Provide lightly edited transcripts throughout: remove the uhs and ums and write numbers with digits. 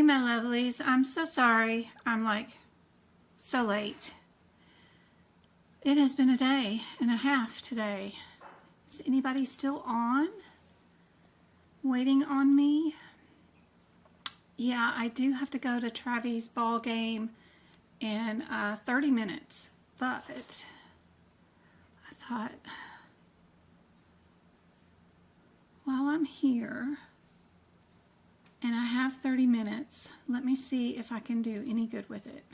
Hey, my lovelies. I'm so sorry. I'm like so late. It has been a day and a half today. Is anybody still on? Waiting on me? Yeah, I do have to go to Travis' ball game in 30 minutes, but I thought while I'm here and I have 30 minutes, let me see if I can do any good with it.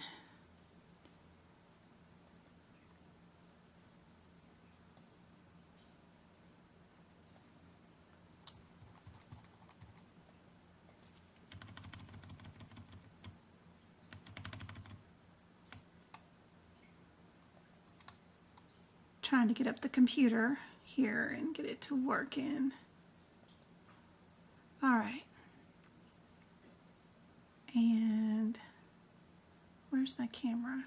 Trying to get up the computer here and get it to work in. All right. And where's my camera?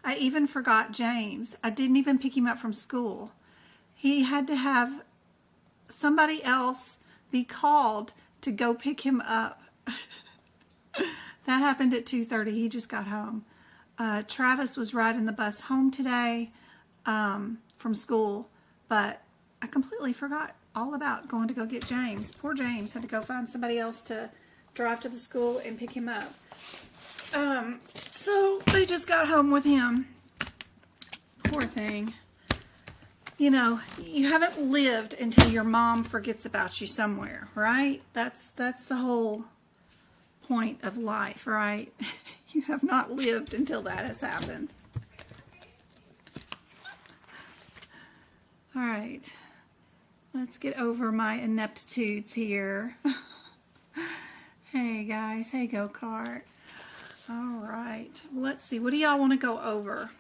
I even forgot James. I didn't even pick him up from school. He had to have somebody else be called to go pick him up. That happened at 2:30. He just got home. Travis was riding the bus home today from school, but I completely forgot all about going to go get James. Poor James had to go find somebody else to drive to the school and pick him up. So they just got home with him. Poor thing. You know, you haven't lived until your mom forgets about you somewhere, right? That's the whole point of life, right? You have not lived until that has happened. All right, let's get over my ineptitudes here. Hey guys, hey go-kart. All right, let's see, what do y'all want to go over?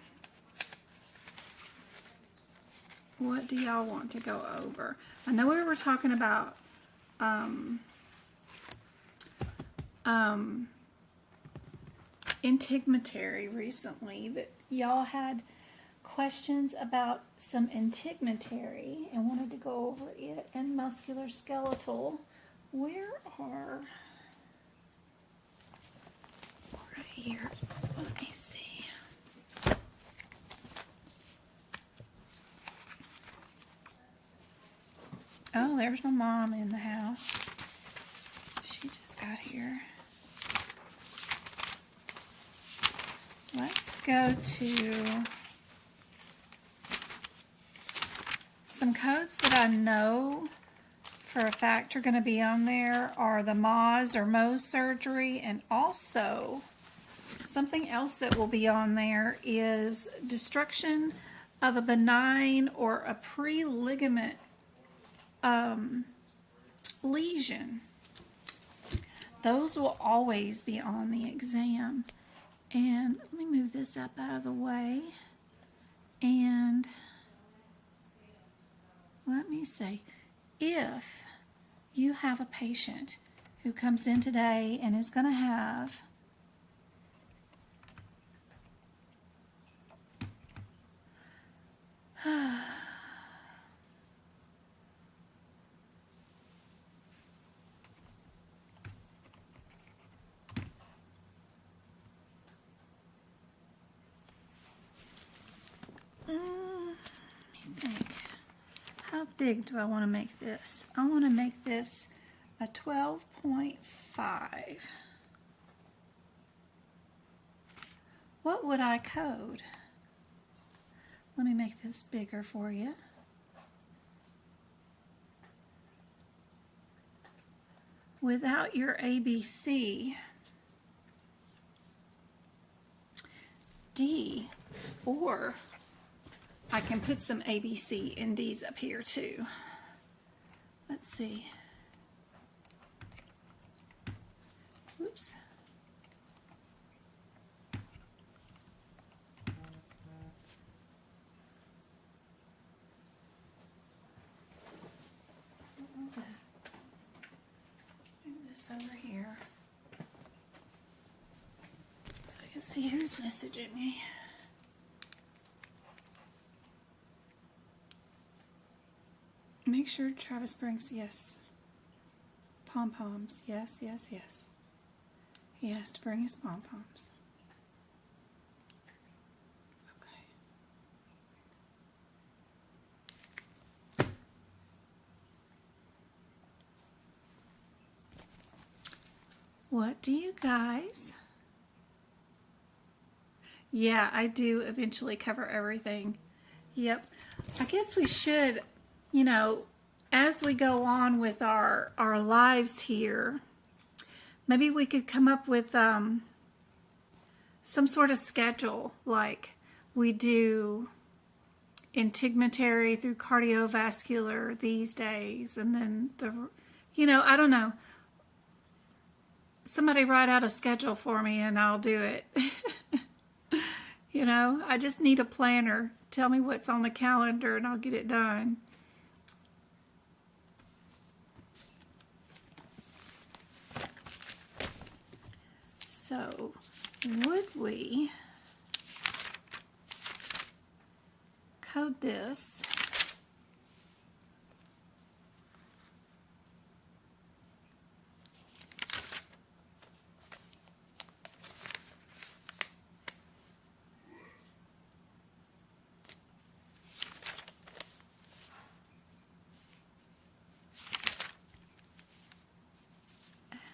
What do y'all want to go over? I know we were talking about integumentary recently, that y'all had questions about some integumentary and wanted to go over it, and musculoskeletal. Where are, right here, let me see. Oh, there's my mom in the house. She just got here. Let's go to some codes that I know for a fact are going to be on there are the Moz or Mohs surgery, and also something else that will be on there is destruction of a benign or a pre-ligament lesion. Those will always be on the exam. And let me move this up out of the way. And let me say, if you have a patient who comes in today and is going to have how big do I want to make this? I want to make this a 12.5. What would I code? Let me make this bigger for you. Without your ABC, D, or I can put some ABC and D's up here too. Let's see. Whoops. What was that? Move this over here so I can see who's messaging me. Make sure Travis brings, yes. pom-poms. Yes, yes, yes. He has to bring his pom-poms. Okay. What do you guys? Yeah, I do eventually cover everything. Yep. I guess we should, you know, as we go on with our lives here, maybe we could come up with some sort of schedule, like we do integumentary through cardiovascular these days, and then I don't know. Somebody write out a schedule for me and I'll do it. I just need a planner. Tell me what's on the calendar and I'll get it done. So, would we code this?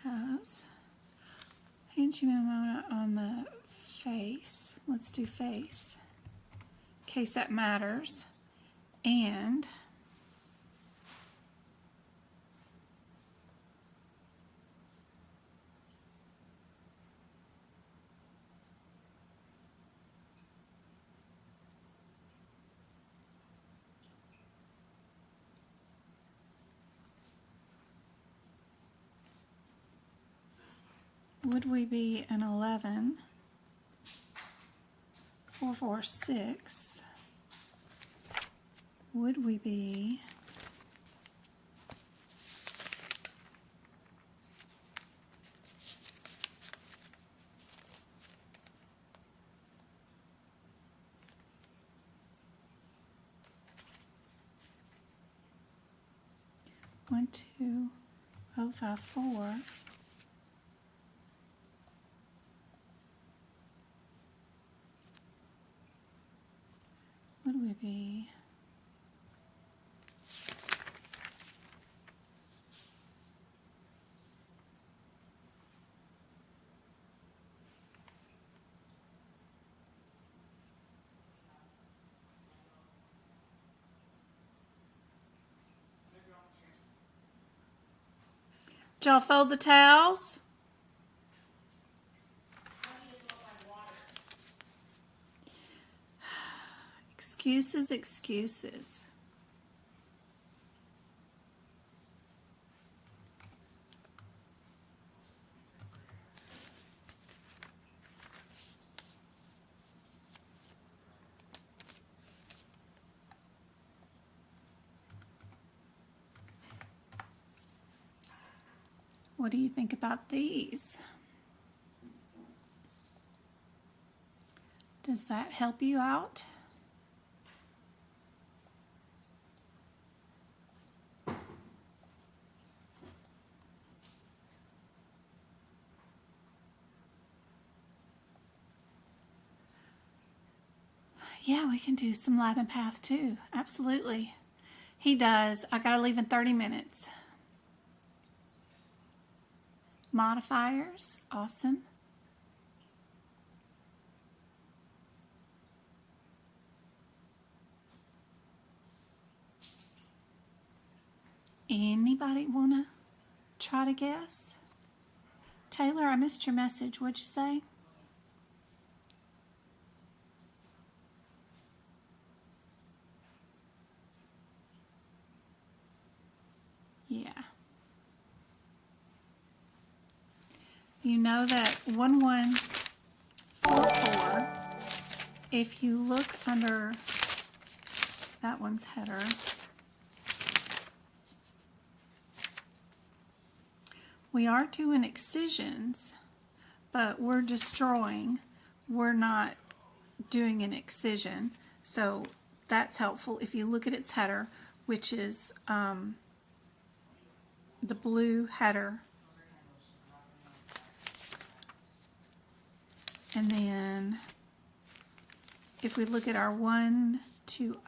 As hemangioma on the face. Let's do face, in case that matters. And would we be an 11, 4, 4, 6? Would we be one, 2, 0, 5, 4? Would we be did y'all fold the towels? Excuses, excuses. What do you think about these? Does that help you out? Yeah, we can do some lab and path too. Absolutely. He does. I gotta leave in 30 minutes. Modifiers. Awesome. Anybody wanna try to guess? Taylor, I missed your message. What'd you say? Yeah. You know that 1144, if you look under that one's header, we are doing excisions, but we're destroying. We're not doing an excision. So that's helpful if you look at its header, which is the blue header. And then if we look at our 120,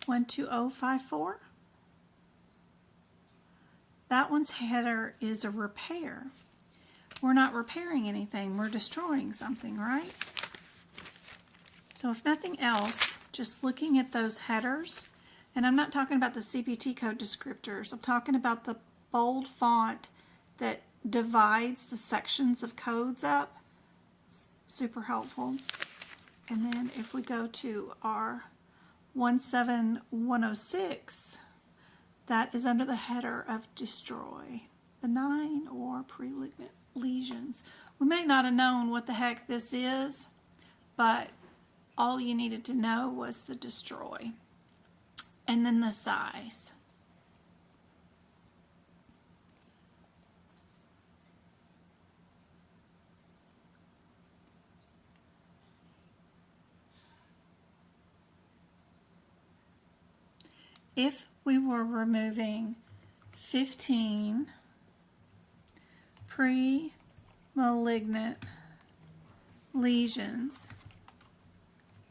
12054, that one's header is a repair. We're not repairing anything, we're destroying something, right? So if nothing else, just looking at those headers, and I'm not talking about the CPT code descriptors, I'm talking about the bold font that divides the sections of codes up. It's super helpful. And then if we go to our 17106, that is under the header of destroy, benign or premalignant lesions. We may not have known what the heck this is, but all you needed to know was the destroy. And then the size. If we were removing 15 pre-malignant lesions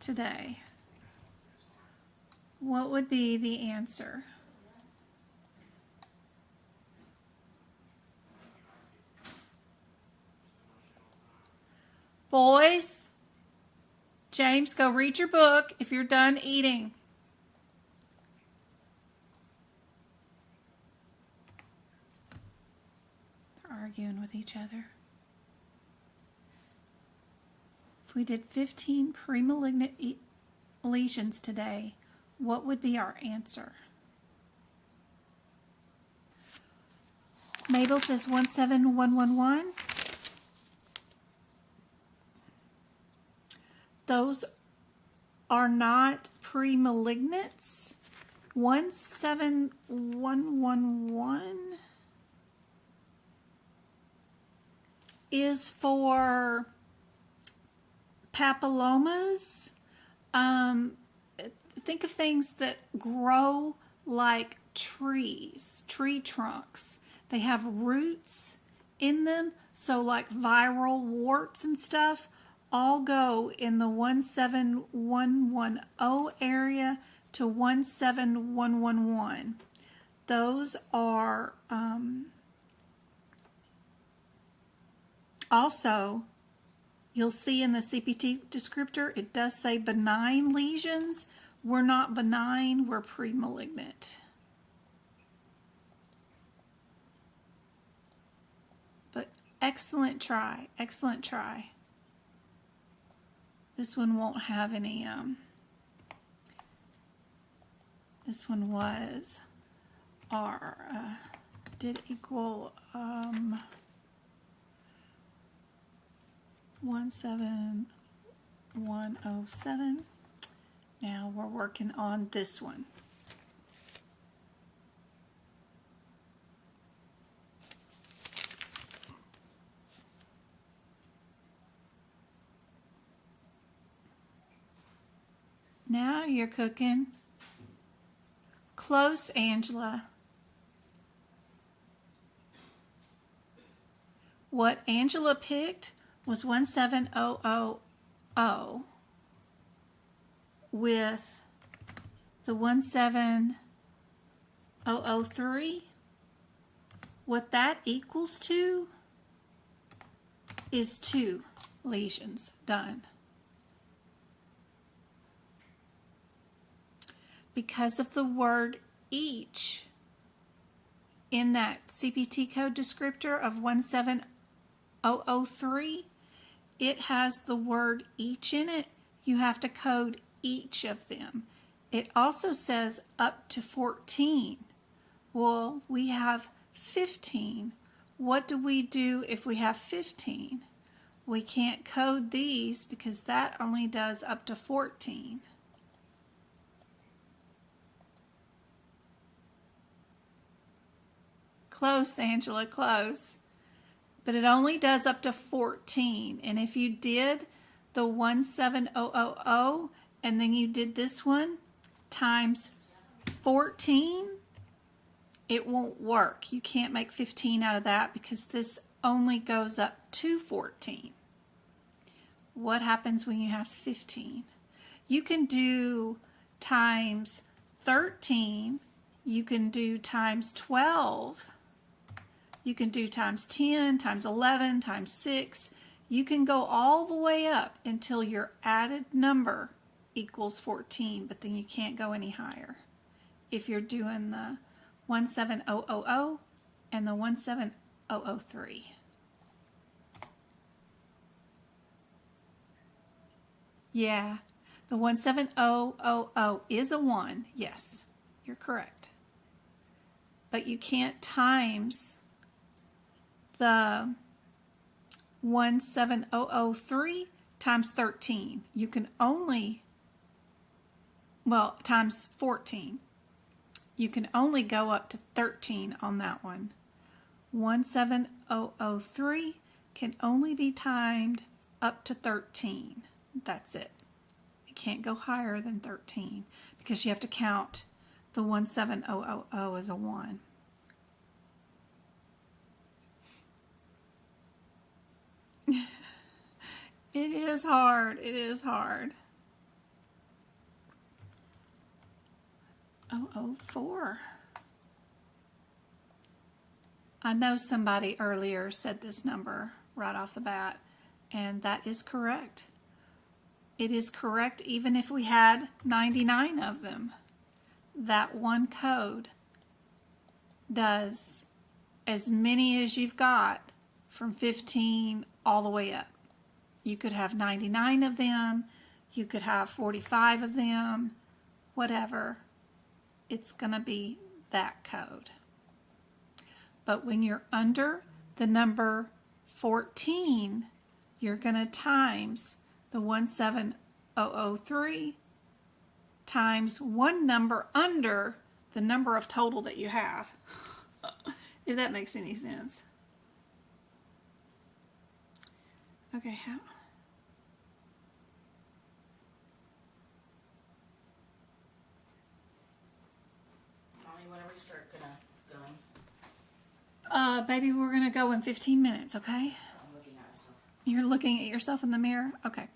today, what would be the answer? Boys, James, go read your book if you're done eating. Arguing with each other. If we did 15 premalignant lesions today, what would be our answer? Mabel says 17111. Those are not premalignants. 17111 is for papillomas. Think of things that grow like trees, tree trunks. They have roots in them, so like viral warts and stuff all go in the 17110 area to 17111. Those are also, you'll see in the CPT descriptor, it does say benign lesions. We're not benign, we're premalignant. But excellent try, excellent try. This one won't have any, this one was our, did equal, 17107. Now we're working on this one. Now you're cooking. Close, Angela. What Angela picked was 17000 with the 17003. What that equals to is 2 lesions done. Because of the word each in that CPT code descriptor of 17003, it has the word each in it. You have to code each of them. It also says up to 14. Well, we have 15. What do we do if we have 15? We can't code these because that only does up to 14. Close, Angela, close. But it only does up to 14. And if you did the 17000 and then you did this one, times 14, it won't work. You can't make 15 out of that because this only goes up to 14. What happens when you have 15? You can do times 13, you can do times 12, you can do times 10, times 11, times 6. You can go all the way up until your added number equals 14, but then you can't go any higher if you're doing the 17000 and the 17003. Yeah, the 17000 is a 1. Yes, you're correct. But you can't times the 17003 times 13. You can only, well, times 14. You can only go up to 13 on that one. 17003 can only be timed up to 13. That's it. It can't go higher than 13 because you have to count the 17000 as a 1. It is hard. It is hard. 004. I know somebody earlier said this number right off the bat, and that is correct. It is correct even if we had 99 of them. That one code does as many as you've got from 15 all the way up. You could have 99 of them, you could have 45 of them, whatever. It's going to be that code. But when you're under the number 14, you're going to times the 17003 times one number under the number of total that you have. If that makes any sense. Okay, how? Mommy, whenever you start going. Baby, we're gonna go in 15 minutes, okay? I'm looking at myself. You're looking at yourself in the mirror? Okay.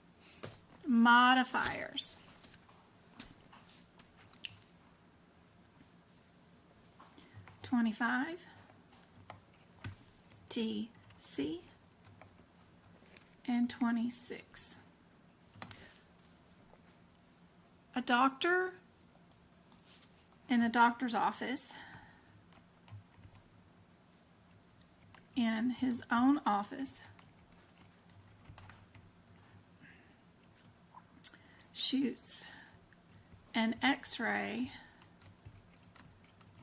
Modifiers. $25 TC and 26. A doctor in a doctor's office, in his own office, shoots an X-ray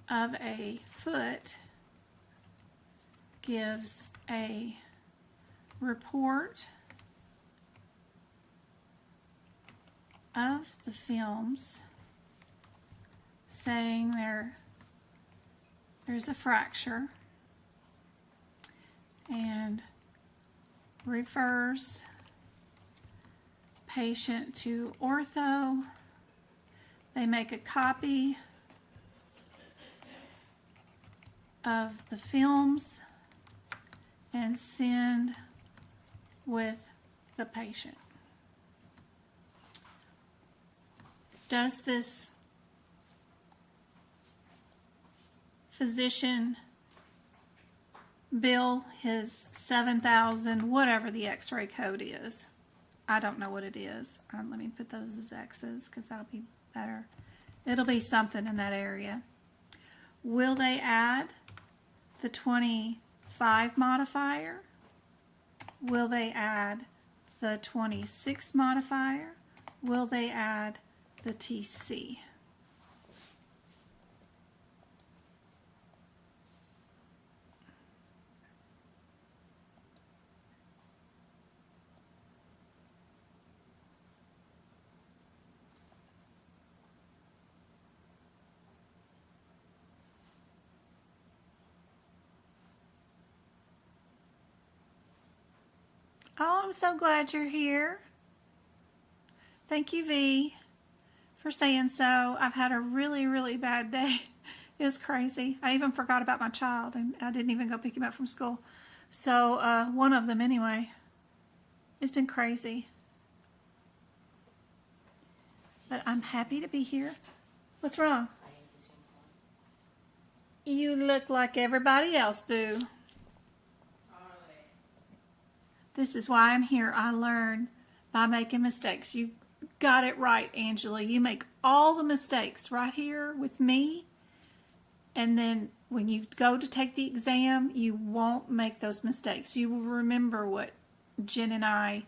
of a foot, gives a report of the films saying there's a fracture, and refers patient to ortho. They make a copy of the films and send with the patient. Does this physician bill his $7,000, whatever the X-ray code is? I don't know what it is. Let me put those as X's because that'll be better. It'll be something in that area. Will they add the 25 modifier? Will they add the 26 modifier? Will they add the TC? Oh, I'm so glad you're here. Thank you, V, for saying so. I've had a really, really bad day. It was crazy. I even forgot about my child, and I didn't even go pick him up from school. So, one of them anyway. It's been crazy. But I'm happy to be here. What's wrong? I ate the same one. You look like everybody else, boo. This is why I'm here. I learn by making mistakes. You got it right, Angela. You make all the mistakes right here with me. And then when you go to take the exam, you won't make those mistakes. You will remember what Jen and I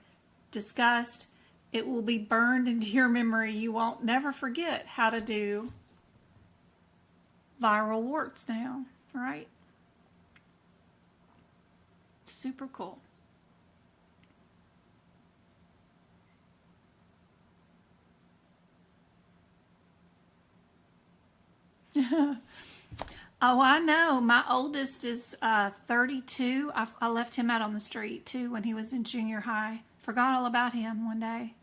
discussed. It will be burned into your memory. You won't never forget how to do viral warts now, right? Super cool. Oh, I know. My oldest is 32. I left him out on the street, too, when he was in junior high. Forgot all about him one day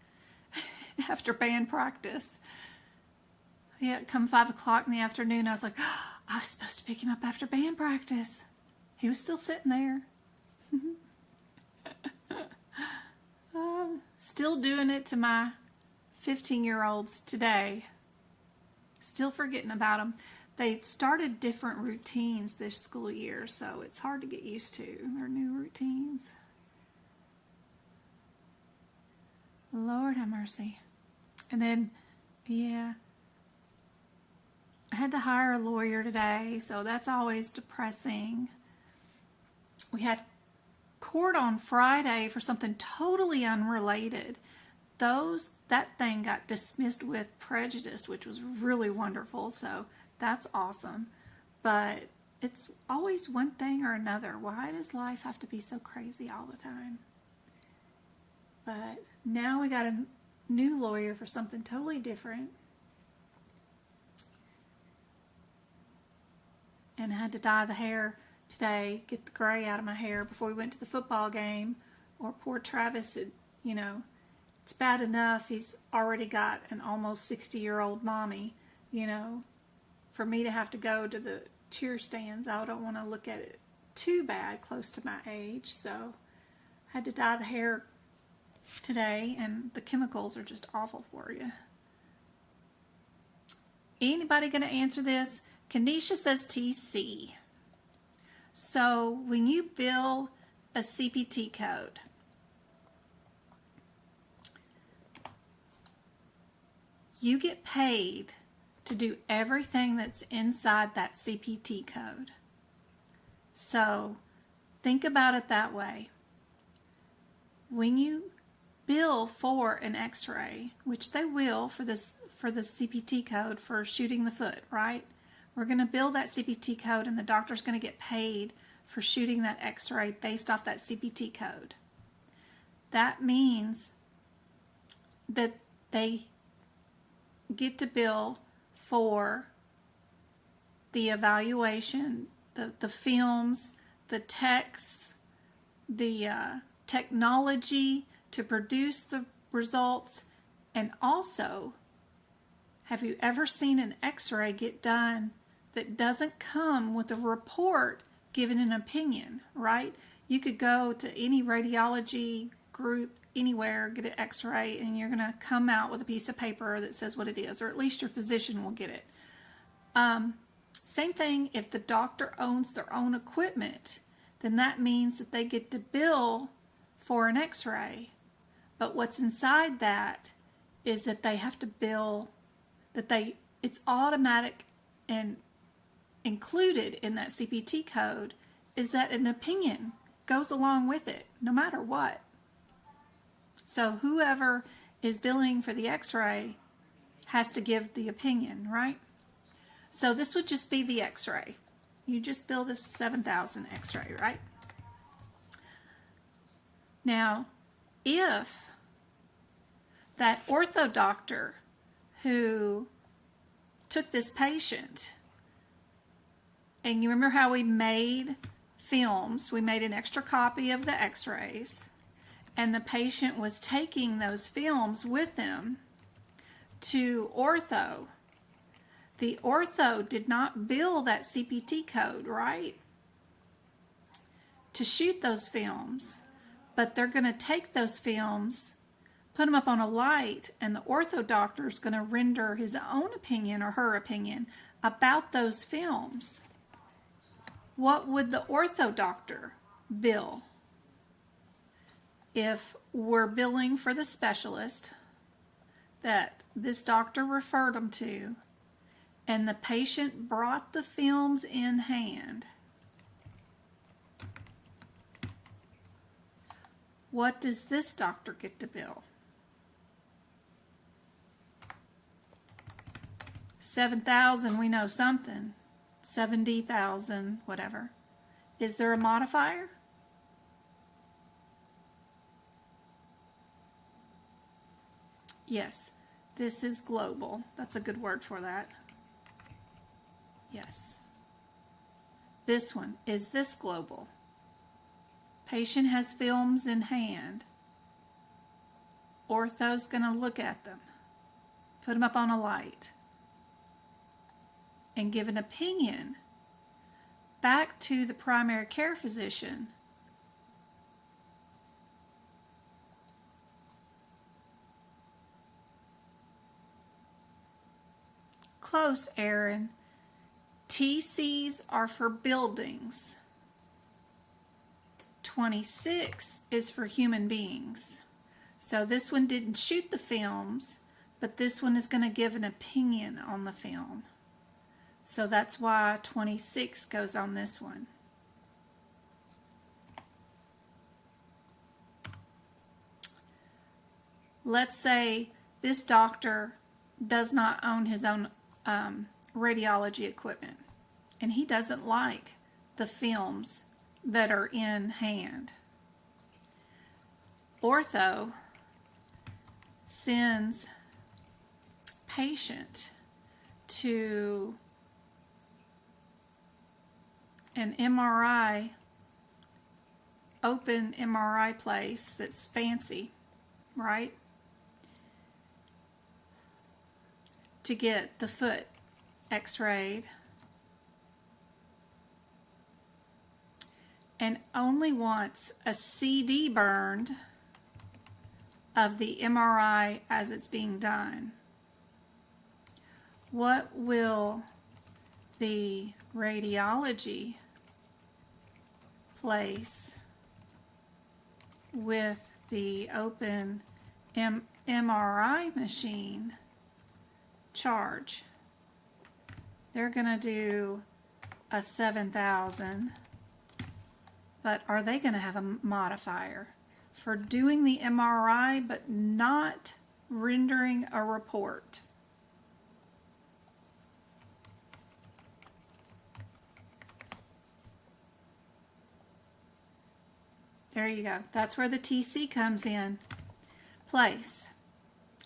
after band practice. Yeah, come 5 o'clock in the afternoon, I was like, oh, I was supposed to pick him up after band practice. He was still sitting there. Still doing it to my 15-year-olds today. Still forgetting about them. They started different routines this school year, so it's hard to get used to their new routines. Lord have mercy. And then, yeah, I had to hire a lawyer today, so that's always depressing. We had court on Friday for something totally unrelated. That thing got dismissed with prejudice, which was really wonderful, so that's awesome. But it's always one thing or another. Why does life have to be so crazy all the time? But now we got a new lawyer for something totally different. And I had to dye the hair today, get the gray out of my hair before we went to the football game. Or poor Travis, it's bad enough he's already got an almost 60-year-old mommy, For me to have to go to the cheer stands, I don't want to look at it too bad close to my age. So I had to dye the hair today, and the chemicals are just awful for you. Anybody going to answer this? Kanisha says TC. So when you bill a CPT code, you get paid to do everything that's inside that CPT code. So think about it that way. When you bill for an x-ray, which they will for the CPT code for shooting the foot, right? We're going to bill that CPT code, and the doctor's going to get paid for shooting that x-ray based off that CPT code. That means that they get to bill for the evaluation, the films, the texts, the technology to produce the results, and also, have you ever seen an x-ray get done that doesn't come with a report giving an opinion, right? You could go to any radiology group anywhere, get an x-ray, and you're going to come out with a piece of paper that says what it is, or at least your physician will get it. Same thing if the doctor owns their own equipment, then that means that they get to bill for an x-ray. But what's inside that is that they have to bill, it's automatic and included in that CPT code is that an opinion goes along with it, no matter what. So whoever is billing for the x-ray has to give the opinion, right? So this would just be the x-ray. You just bill this $7,000 x-ray, right? Now, if that ortho doctor who took this patient, and you remember how we made films, we made an extra copy of the x-rays, and the patient was taking those films with them to ortho. The ortho did not bill that CPT code, right, to shoot those films, but they're going to take those films, put them up on a light, and the ortho doctor is going to render his own opinion or her opinion about those films. What would the ortho doctor bill? If we're billing for the specialist that this doctor referred them to, and the patient brought the films in hand, what does this doctor get to bill? $7,000, we know something. $70,000, whatever. Is there a modifier? Yes, this is global. That's a good word for that. Yes. This one, is this global? Patient has films in hand. Ortho's going to look at them, put them up on a light, and give an opinion back to the primary care physician. Close, Aaron. TCs are for buildings. 26 is for human beings. So this one didn't shoot the films, but this one is going to give an opinion on the film. So that's why 26 goes on this one. Let's say this doctor does not own his own radiology equipment, and he doesn't like the films that are in hand. Ortho sends patient to an MRI, open MRI place that's fancy, right? To get the foot x-rayed, and only wants a CD burned of the MRI as it's being done. What will the radiology place with the open MRI machine charge? They're going to do a $7,000, but are they going to have a modifier for doing the MRI but not rendering a report? There you go. That's where the TC comes in place.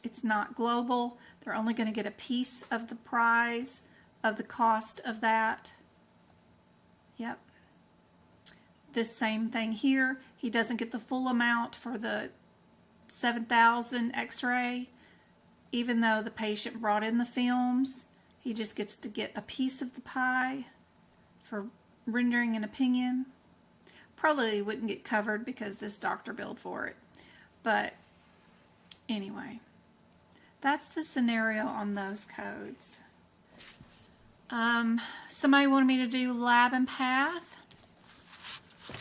It's not global. They're only going to get a piece of the prize of the cost of that. Yep. This same thing here. He doesn't get the full amount for the 7,000 x-ray. Even though the patient brought in the films, he just gets to get a piece of the pie for rendering an opinion. Probably wouldn't get covered because this doctor billed for it. But anyway, that's the scenario on those codes. Somebody wanted me to do lab and path.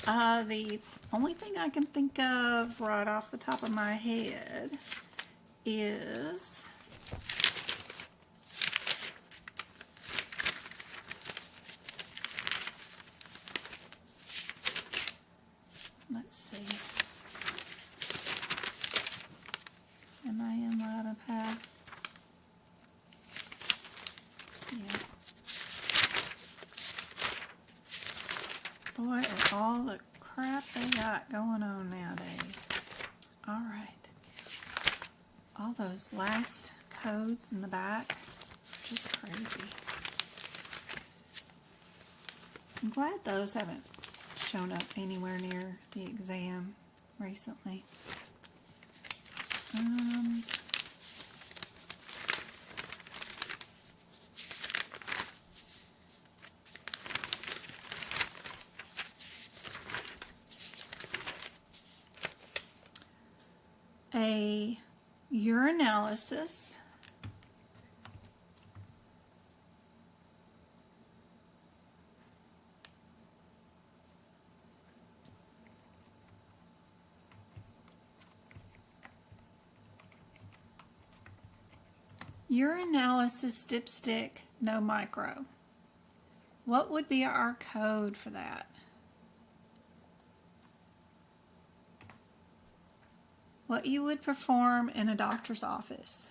The only thing I can think of right off the top of my head is let's see. Am I in lab and path? Yeah. Boy, at all the crap they got going on nowadays. All right. All those last codes in the back, just crazy. I'm glad those haven't shown up anywhere near the exam recently. a urinalysis. Urinalysis dipstick, no micro. What would be our code for that? What you would perform in a doctor's office.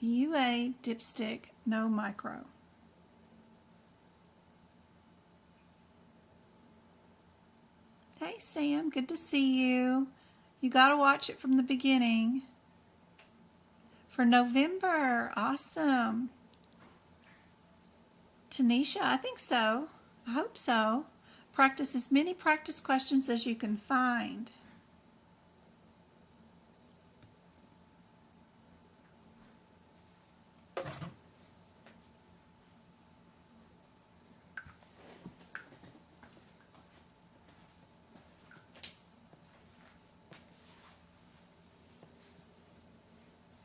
UA dipstick, no micro. Hey Sam, good to see you. You got to watch it from the beginning. For November, awesome. Tanisha, I think so. I hope so. Practice as many practice questions as you can find.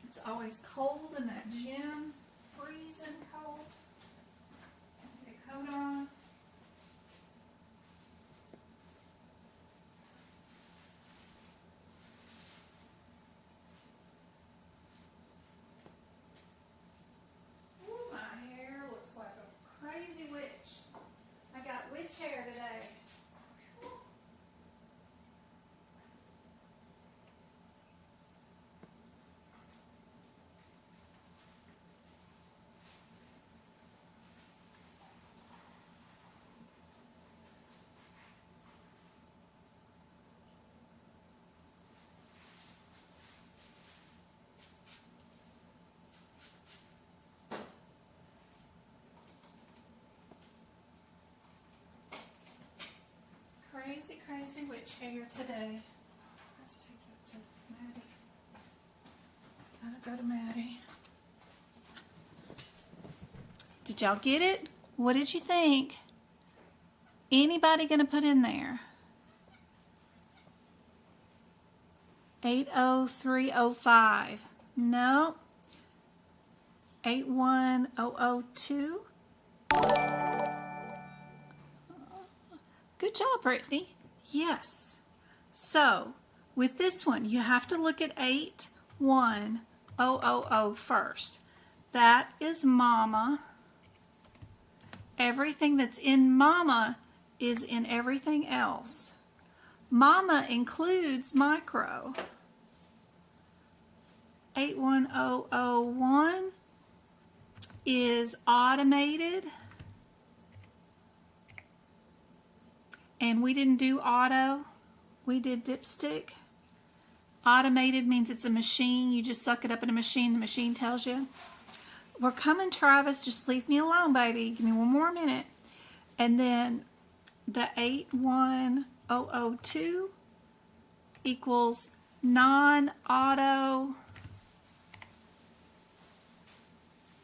It's always cold in that gym, freezing cold. Get a coat on. Ooh, my hair looks like a crazy witch. I got witch hair today. Crazy, crazy witch hair today. Let's take that to Maddie. Gotta go to Maddie. Did y'all get it? What did you think? Anybody gonna put in there? 80305. No. 81002. Good job, Brittany. Yes. So, with this one, you have to look at 81000 first. That is mama. Everything that's in mama is in everything else. Mama includes micro. 81001 is automated. And we didn't do auto, we did dipstick. Automated means it's a machine. You just suck it up in a machine, the machine tells you. We're coming, Travis, just leave me alone, baby. Give me one more minute. And then the 81002 equals non-auto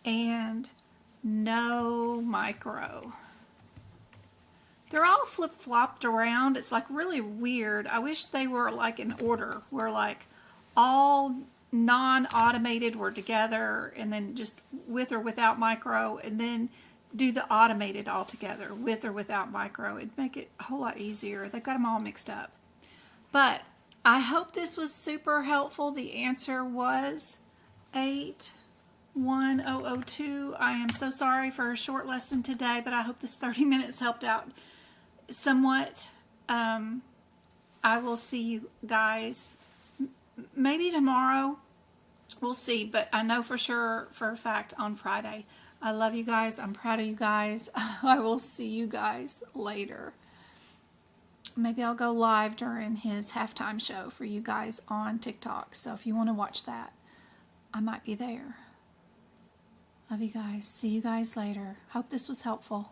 and no micro. They're all flip-flopped around. It's like really weird. I wish they were like in order, where like all non-automated were together and then just with or without micro, and then do the automated all together with or without micro. It'd make it a whole lot easier. They've got them all mixed up. But I hope this was super helpful. The answer was 81002. I am so sorry for a short lesson today, but I hope this 30 minutes helped out somewhat. I will see you guys maybe tomorrow. We'll see, but I know for sure, for a fact, on Friday. I love you guys. I'm proud of you guys. I will see you guys later. Maybe I'll go live during his halftime show for you guys on TikTok. So if you want to watch that, I might be there. Love you guys. See you guys later. Hope this was helpful.